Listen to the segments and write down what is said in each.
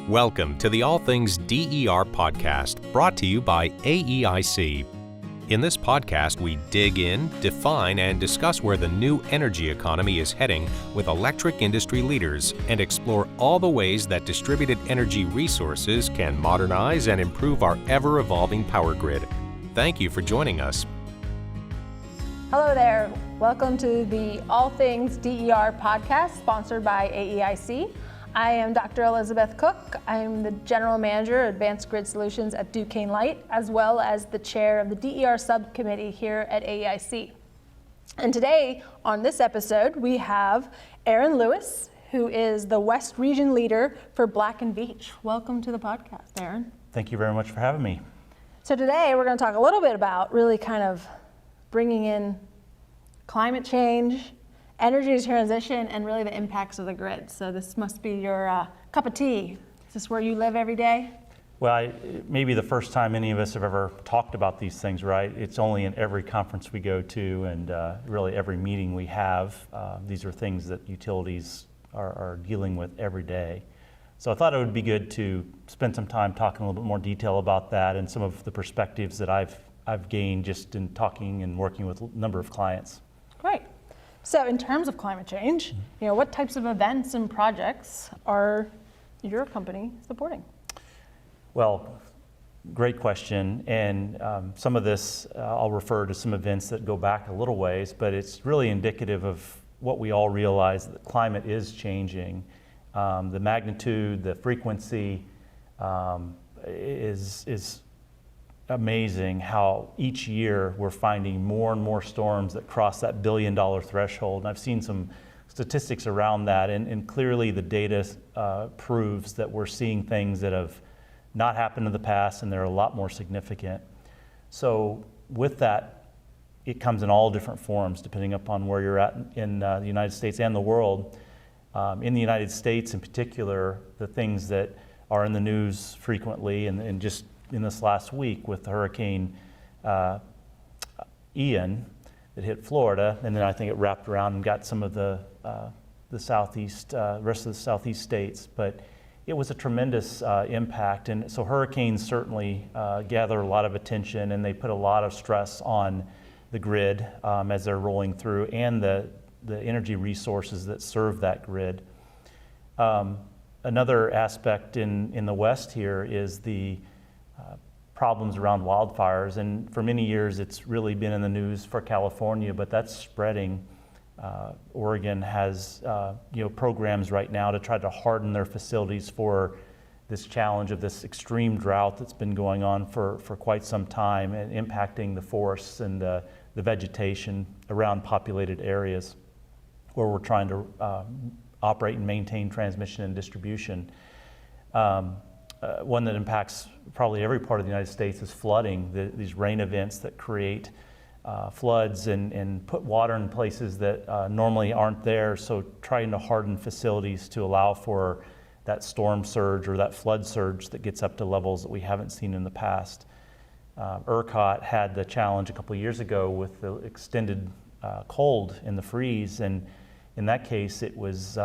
Welcome to the All Things DER podcast, brought to you by AEIC. In this podcast, we dig in, define, and discuss where the new energy economy is heading with electric industry leaders and explore all the ways that distributed energy resources can modernize and improve our ever-evolving power grid. Thank you for joining us. Hello there. Welcome to the All Things DER podcast, sponsored by AEIC. I am Dr. Elizabeth Cook. I am the General Manager of Advanced Grid Solutions at Duquesne Light, as well as the Chair of the DER Subcommittee here at AEIC. And today, on this episode, we have Arron Lewis, who is the West Region Leader for Black Veatch. Welcome to the podcast, Arron. Thank you very much for having me. So today, we're going to talk a little bit about really kind of bringing in climate change, energy transition, and really the impacts of the grid. So this must be your cup of tea. Is this where you live every day? Well, it may be the first time any of us have ever talked about these things, right? It's only in every conference we go to and really every meeting we have. These are things that utilities are dealing with every day. So I thought it would be good to spend some time talking a little bit more detail about that and some of the perspectives that I've gained just in talking and working with a number of clients. Great. So in terms of climate change, what types of events and projects are your company supporting? Well, great question. And some of this, I'll refer to some events that go back a little ways, but it's really indicative of what we all realize, that climate is changing. The magnitude, the frequency is amazing how each year we're finding more and more storms that cross that billion-dollar threshold. And I've seen some statistics around that, and clearly the data proves that we're seeing things that have not happened in the past, and they're a lot more significant. So with that, it comes in all different forms, depending upon where you're at in the United States and the world. In the United States in particular, the things that are in the news frequently, and just in this last week with Hurricane Ian that hit Florida, and then I think it wrapped around and got some of the southeast, rest of the southeast states. But it was a tremendous impact, and so hurricanes certainly gather a lot of attention, and they put a lot of stress on the grid as they're rolling through, and the energy resources that serve that grid. Another aspect in the West here is the problems around wildfires, and for many years it's really been in the news for California, but that's spreading. Oregon has programs right now to try to harden their facilities for this challenge of this extreme drought that's been going on for quite some time and impacting the forests and the vegetation around populated areas where we're trying to operate and maintain transmission and distribution. One that impacts probably every part of the United States is flooding, these rain events that create floods and put water in places that normally aren't there. So trying to harden facilities to allow for that storm surge or that flood surge that gets up to levels that we haven't seen in the past. ERCOT had the challenge a couple of years ago with the extended cold in the freeze, and in that case it was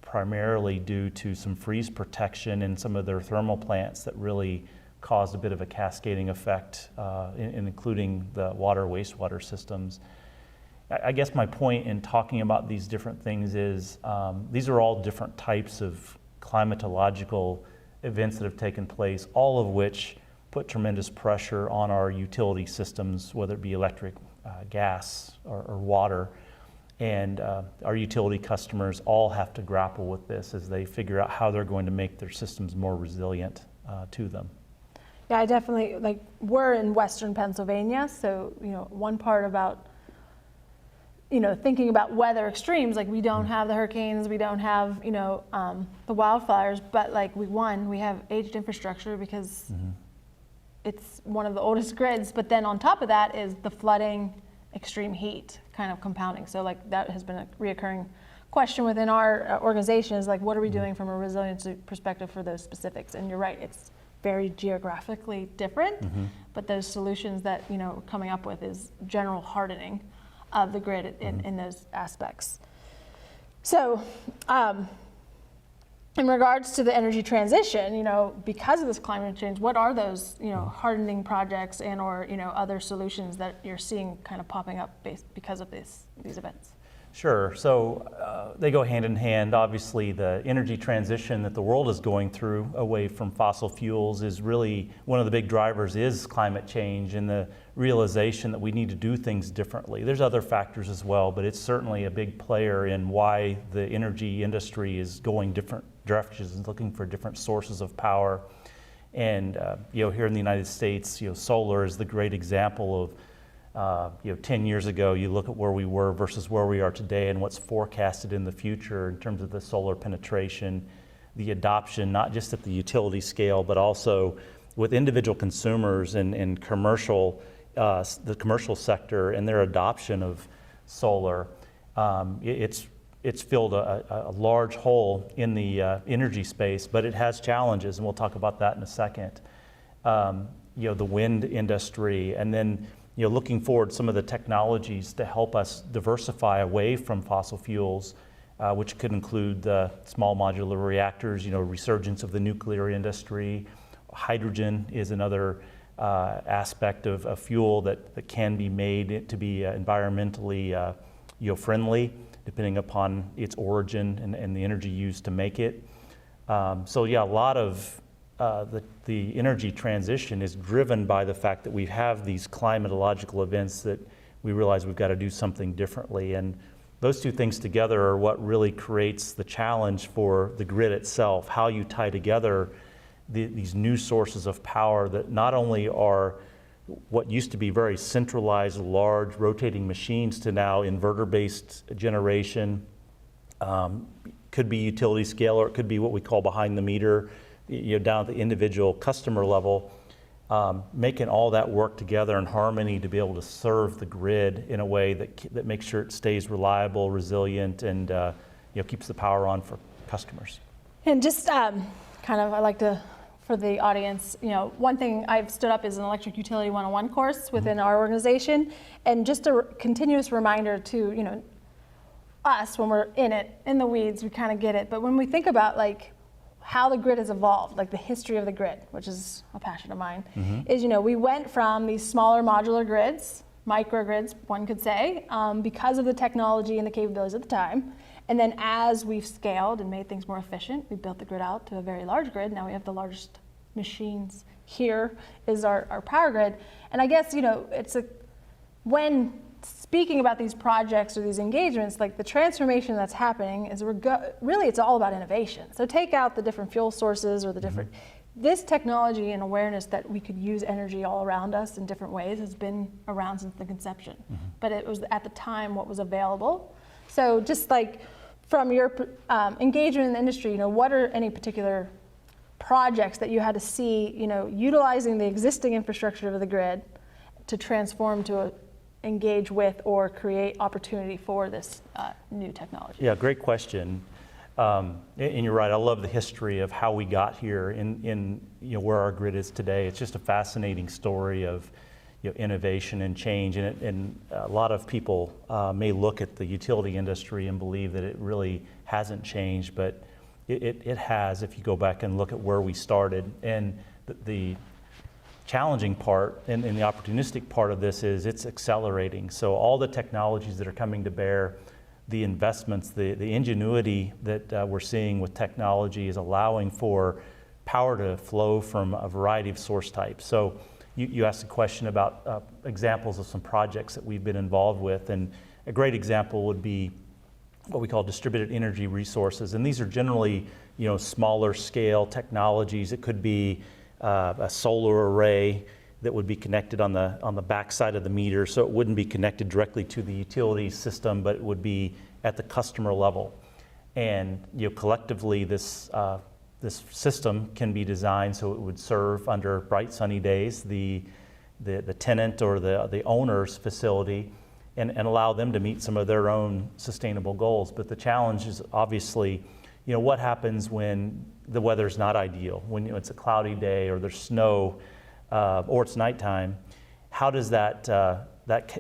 primarily due to some freeze protection in some of their thermal plants that really caused a bit of a cascading effect, including the wastewater systems. I guess my point in talking about these different things is these are all different types of climatological events that have taken place, all of which put tremendous pressure on our utility systems, whether it be electric, gas, or water. And our utility customers all have to grapple with this as they figure out how they're going to make their systems more resilient to them. Yeah, I definitely, we're in Western Pennsylvania, so, one part about, thinking about weather extremes, we don't have the hurricanes, we don't have, the wildfires, but we have aged infrastructure because it's one of the oldest grids, but then on top of that is the flooding, extreme heat kind of compounding. So that has been a reoccurring question within our organization is what are we doing from a resiliency perspective for those specifics? And you're right, it's very geographically different, but those solutions that we're coming up with is general hardening of the grid in those aspects. So in regards to the energy transition, because of this climate change, what are those, hardening projects and or, other solutions that you're seeing kind of popping up because of these events? Sure. So they go hand in hand. Obviously, the energy transition that the world is going through away from fossil fuels is really one of the big drivers is climate change and the realization that we need to do things differently. There's other factors as well, but it's certainly a big player in why the energy industry is going different directions and looking for different sources of power. And here in the United States, solar is the great example of 10 years ago, you look at where we were versus where we are today and what's forecasted in the future in terms of the solar penetration, the adoption, not just at the utility scale, but also with individual consumers and commercial, the commercial sector and their adoption of solar. It's filled a large hole in the energy space, but it has challenges, and we'll talk about that in a second. The wind industry, and then looking forward some of the technologies to help us diversify away from fossil fuels, which could include the small modular reactors, resurgence of the nuclear industry. Hydrogen is another aspect of a fuel that can be made to be environmentally friendly, depending upon its origin and the energy used to make it. A lot of the energy transition is driven by the fact that we have these climatological events that we realize we've got to do something differently. And those two things together are what really creates the challenge for the grid itself, how you tie together these new sources of power that not only are what used to be very centralized, large, rotating machines to now inverter-based generation, could be utility scale, or it could be what we call behind the meter, down at the individual customer level, making all that work together in harmony to be able to serve the grid in a way that makes sure it stays reliable, resilient, and keeps the power on for customers. And just I like to, for the audience, one thing I've stood up is an Electric Utility 101 course within our organization, and just a continuous reminder to, us when we're in the weeds, we kind of get it, but when we think about how the grid has evolved, the history of the grid, which is a passion of mine, is, we went from these smaller modular grids, microgrids, one could say, because of the technology and the capabilities at the time. And then as we've scaled and made things more efficient, we built the grid out to a very large grid. Now we have the largest machines. Here is our power grid. And I guess, when speaking about these projects or these engagements, the transformation that's happening is really it's all about innovation. So take out the different fuel sources or the different, this technology and awareness that we could use energy all around us in different ways has been around since the conception. But it was at the time what was available. So just from your engagement in the industry, what are any particular projects that you had to see, utilizing the existing infrastructure of the grid to transform to engage with or create opportunity for this new technology? Yeah, great question. And you're right, I love the history of how we got here in where our grid is today. It's just a fascinating story of innovation and change, and a lot of people may look at the utility industry and believe that it really hasn't changed, but it has if you go back and look at where we started. And the challenging part and the opportunistic part of this is it's accelerating. So all the technologies that are coming to bear, the investments, the ingenuity that we're seeing with technology is allowing for power to flow from a variety of source types. So you asked a question about examples of some projects that we've been involved with, and a great example would be what we call distributed energy resources. And these are generally smaller scale technologies. It could be a solar array that would be connected on the back side of the meter, so it wouldn't be connected directly to the utility system, but it would be at the customer level. And collectively, this system can be designed so it would serve under bright sunny days the tenant or the owner's facility, and allow them to meet some of their own sustainable goals. But the challenge is obviously, what happens when the weather's not ideal, when it's a cloudy day or there's snow or it's nighttime. How does that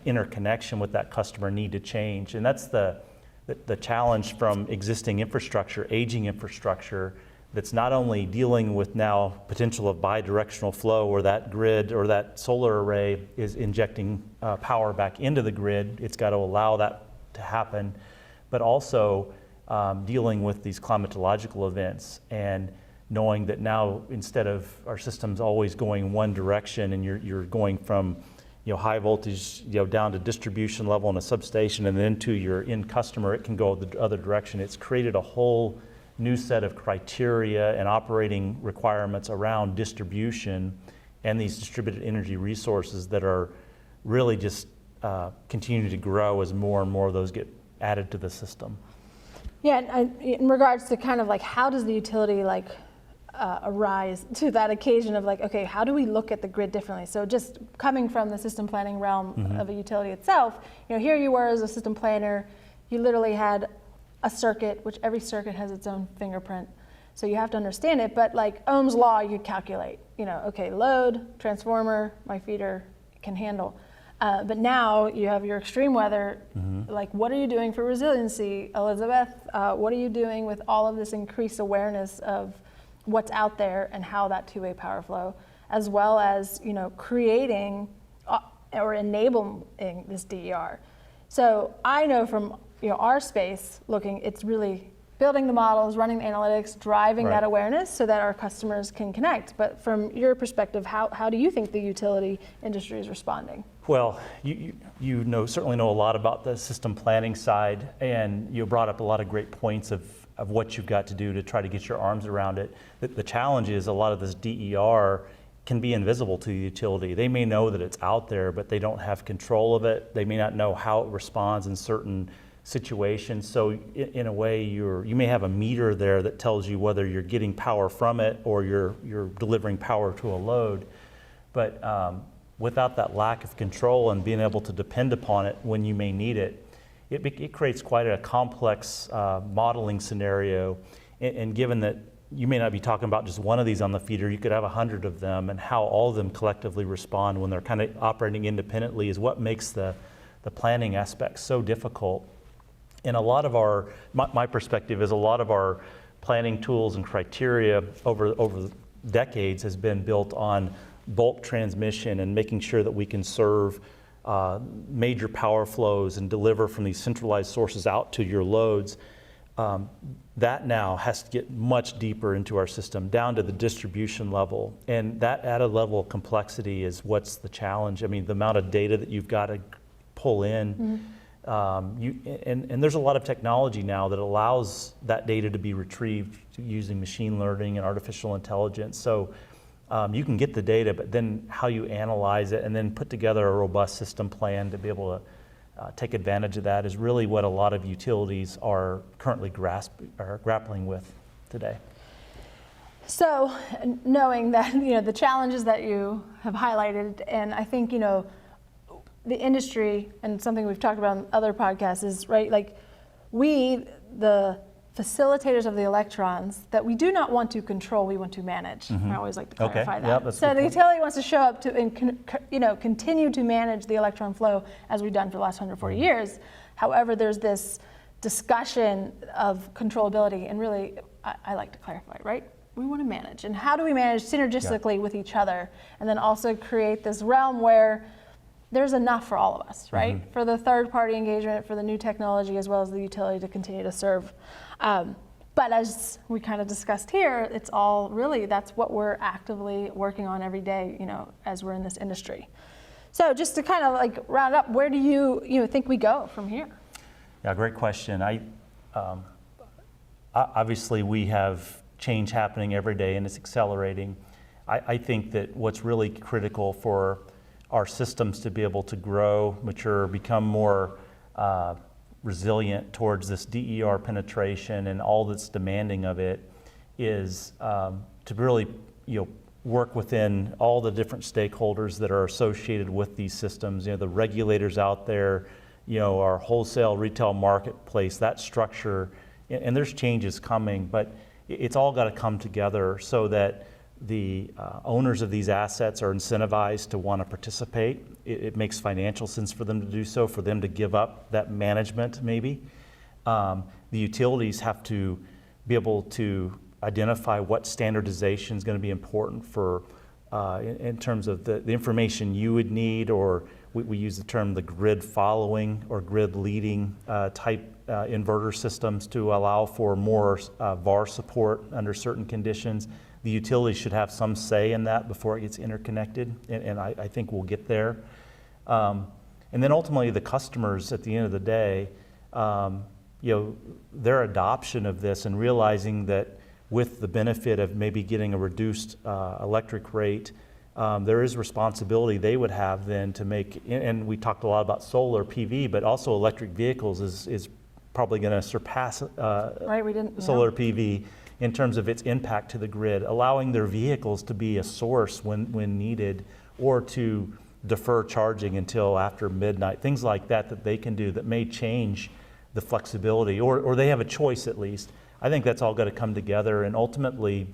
interconnection with that customer need to change? And that's the the challenge from existing infrastructure, aging infrastructure, that's not only dealing with now potential of bidirectional flow, where that grid or that solar array is injecting power back into the grid. It's got to allow that to happen, but also dealing with these climatological events and knowing that now, instead of our systems always going one direction, and you're going from high voltage down to distribution level in a substation and then to your end customer, it can go the other direction. It's created a whole new set of criteria and operating requirements around distribution and these distributed energy resources that are really just continuing to grow as more and more of those get added to the system. Yeah, and in regards to kind of like, how does the utility arise to that occasion of okay, how do we look at the grid differently? So just coming from the system planning realm of a utility itself, here you were as a system planner, you literally had a circuit, which every circuit has its own fingerprint. So you have to understand it, but like Ohm's law, you calculate, okay, load, transformer, my feeder can handle. But now you have your extreme weather, like what are you doing for resiliency, Elizabeth? What are you doing with all of this increased awareness of what's out there and how that two-way power flow, as well as creating or enabling this DER. So I know from our space looking, it's really building the models, running the analytics, driving that awareness so that our customers can connect. But from your perspective, how do you think the utility industry is responding? Well, you certainly know a lot about the system planning side, and you brought up a lot of great points of what you've got to do to try to get your arms around it. The challenge is a lot of this DER can be invisible to the utility. They may know that it's out there, but they don't have control of it. They may not know how it responds in certain situations. So in a way, you may have a meter there that tells you whether you're getting power from it or you're delivering power to a load. But without that lack of control and being able to depend upon it when you may need it, it creates quite a complex modeling scenario. And given that you may not be talking about just one of these on the feeder, you could have 100 of them, and how all of them collectively respond when they're kind of operating independently is what makes the planning aspect so difficult. And a lot of my perspective is a lot of our planning tools and criteria over decades has been built on bulk transmission and making sure that we can serve major power flows and deliver from these centralized sources out to your loads. That now has to get much deeper into our system, down to the distribution level. And that added level of complexity is what's the challenge. I mean, the amount of data that you've got to pull in. And there's a lot of technology now that allows that data to be retrieved using machine learning and artificial intelligence. So you can get the data, but then how you analyze it and then put together a robust system plan to be able to take advantage of that is really what a lot of utilities are currently grappling with today. So knowing that the challenges that you have highlighted, and I think the industry, and something we've talked about in other podcasts, is we, the facilitators of the electrons, that we do not want to control, we want to manage. I always like to clarify that. Yep, so the utility wants to show up to and continue to manage the electron flow as we've done for the last 140 years. However, there's this discussion of controllability, and really, I like to clarify, right? We want to manage, and how do we manage synergistically with each other, and then also create this realm where there's enough for all of us, right? For the third-party engagement, for the new technology, as well as the utility to continue to serve. But as we kind of discussed here, it's all really, that's what we're actively working on every day, as we're in this industry. So just to kind of round up, where do you think we go from here? Yeah, great question. Obviously we have change happening every day and it's accelerating. I think that what's really critical for our systems to be able to grow, mature, become more resilient towards this DER penetration and all that's demanding of it is to really work within all the different stakeholders that are associated with these systems, the regulators out there, our wholesale retail marketplace, that structure, and there's changes coming, but it's all got to come together so that the owners of these assets are incentivized to want to participate. It makes financial sense for them to do so, for them to give up that management maybe. The utilities have to be able to identify what standardization is going to be important for in terms of the information you would need, or we use the term the grid following or grid leading type inverter systems to allow for more VAR support under certain conditions. The utility should have some say in that before it gets interconnected, and I think we'll get there. And then ultimately the customers at the end of the day, their adoption of this and realizing that with the benefit of maybe getting a reduced electric rate, there is responsibility they would have then to make, and we talked a lot about solar PV, but also electric vehicles is probably going to surpass solar PV in terms of its impact to the grid, allowing their vehicles to be a source when needed, or to defer charging until after midnight, things like that they can do that may change the flexibility, or they have a choice at least. I think that's all got to come together, and ultimately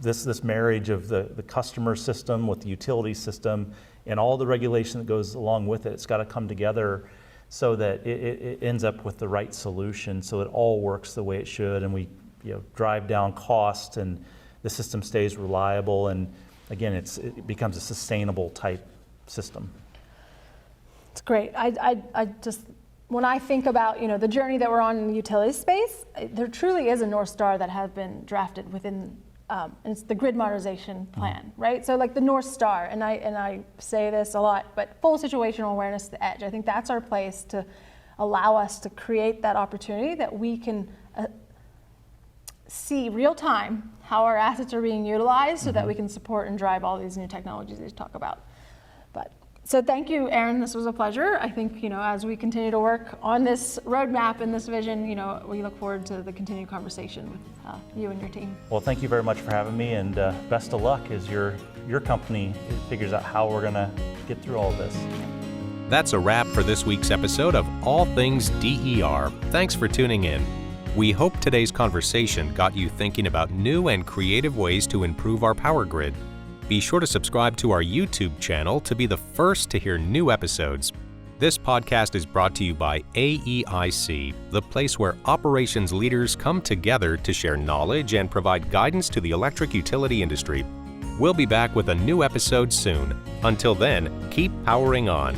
this marriage of the customer system with the utility system and all the regulation that goes along with it, it's got to come together so that it ends up with the right solution, so it all works the way it should, and we drive down cost and the system stays reliable, and again it becomes a sustainable type system. It's great. I just, when I think about the journey that we're on in the utility space, there truly is a North Star that has been drafted within, and it's the grid modernization plan, right? So like the North Star, and I say this a lot, but full situational awareness to the edge. I think that's our place to allow us to create that opportunity that we can see real time how our assets are being utilized, so that we can support and drive all these new technologies that you talk about. So thank you, Arron. This was a pleasure. I think, as we continue to work on this roadmap and this vision, we look forward to the continued conversation with you and your team. Well, thank you very much for having me, and best of luck as your company figures out how we're going to get through all of this. That's a wrap for this week's episode of All Things DER. Thanks for tuning in. We hope today's conversation got you thinking about new and creative ways to improve our power grid. Be sure to subscribe to our YouTube channel to be the first to hear new episodes. This podcast is brought to you by AEIC, the place where operations leaders come together to share knowledge and provide guidance to the electric utility industry. We'll be back with a new episode soon. Until then, keep powering on.